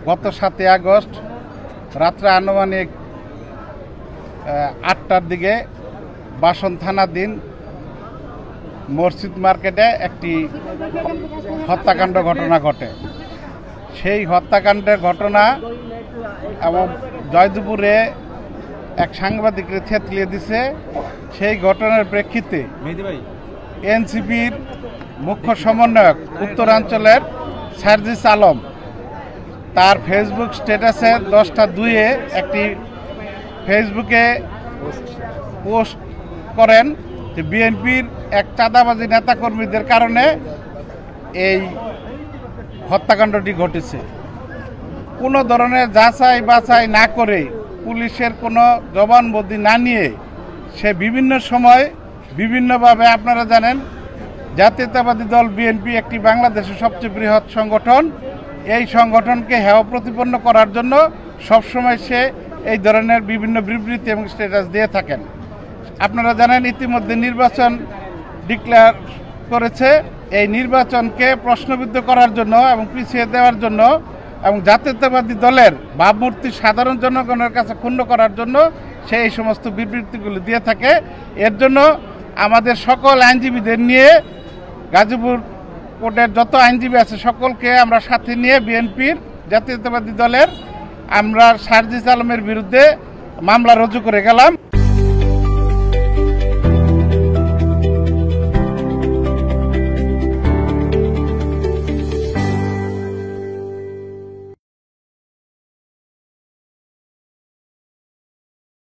গত 7 আগস্ট রাত্রে আনুমানিক 8টার দিকে বাসন থানাধীন মসজিদ মার্কেটে একটি হত্যাকাণ্ড ঘটনা ঘটে। সেই হত্যাকাণ্ডের ঘটনা এবং জয়দেবপুরে এক সাংবাদিককে থেতলিয়ে দিছে। সেই ঘটনার প্রেক্ষিতে এনসিপির মুখ্য সমন্বয়ক উত্তরাঞ্চলের সার্জিস আলম তার ফেসবুক স্ট্যাটাসে 10টা 2-এ একটি ফেসবুকে পোস্ট করেন যে বিএনপির এক চাঁদাবাজি নেতাকর্মীদের কারণে এই হত্যাকাণ্ডটি ঘটেছে। কোনো ধরনের যাচাই বাছাই না করে, পুলিশের কোনো জবানবন্দি না নিয়ে সে বিভিন্ন সময় বিভিন্নভাবে, আপনারা জানেন জাতীয়তাবাদী দল বিএনপি একটি বাংলাদেশের সবচেয়ে বৃহৎ সংগঠন। এই সংগঠনকে হেয় প্রতিপন্ন করার জন্য সবসময় সে এই ধরনের বিভিন্ন বিবৃতি এবং স্ট্যাটাস দিয়ে থাকেন। আপনারা জানেন ইতিমধ্যে নির্বাচন ডিক্লেয়ার করেছে। এই নির্বাচনকে প্রশ্নবিদ্ধ করার জন্য এবং পিছিয়ে দেওয়ার জন্য এবং জাতীয়তাবাদী দলের ভাবমূর্তি সাধারণ জনগণের কাছে ক্ষুণ্ণ করার জন্য সে এই সমস্ত বিবৃতিগুলো দিয়ে থাকে। এর জন্য আমাদের সকল আইনজীবীদের নিয়ে, গাজীপুর কোর্টের যত আইনজীবী আছে সকলকে আমরা সাথে নিয়ে বিএনপির জাতীয়তাবাদী দলের আমরা সার্জিস আলমের বিরুদ্ধে মামলা রুজু করে গেলাম।